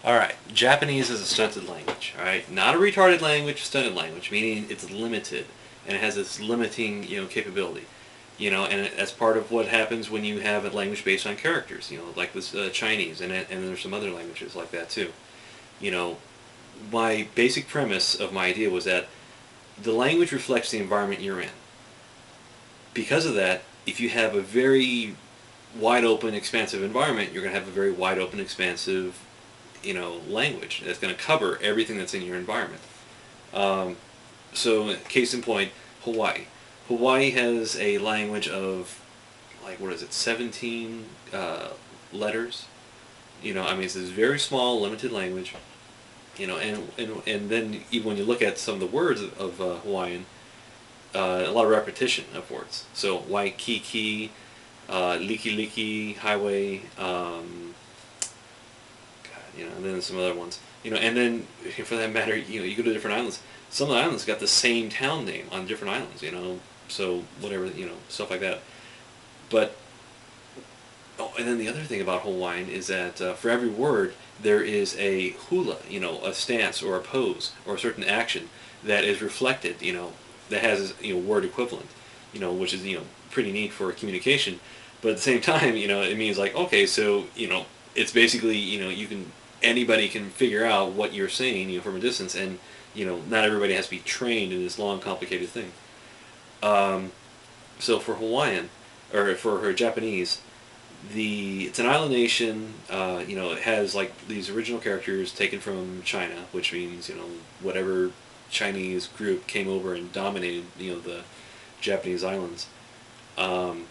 Alright, Japanese is a stunted language, alright? Not a retarded language, stunted language, meaning it's limited, and it has this limiting, capability. And that's part of what happens when you have a language based on characters, like with Chinese, and there's some other languages like that too. You know, my basic premise of my idea was that the language reflects the environment you're in. Because of that, if you have a very wide open, expansive environment, you're going to have a very wide open, expansive, language that's going to cover everything that's in your environment. Um, so, case in point, Hawaii. Hawaii has a language of, like, what is it, 17 letters. I mean, it's this very small, limited language. And then even when you look at some of the words of Hawaiian, a lot of repetition of words. So Waikiki, Liki Liki, Highway, and then some other ones. And then for that matter, you go to different islands. Some of the islands got the same town name on different islands. So whatever, stuff like that. But and then the other thing about Hawaiian is that for every word there is a hula, a stance or a pose or a certain action that is reflected, that has word equivalent, which is pretty neat for communication. But at the same time, it means like, okay, so it's basically anybody can figure out what you're saying, from a distance, and not everybody has to be trained in this long, complicated thing. So for Hawaiian, or for her Japanese, it's an island nation. It has like these original characters taken from China, which means whatever Chinese group came over and dominated the Japanese islands. But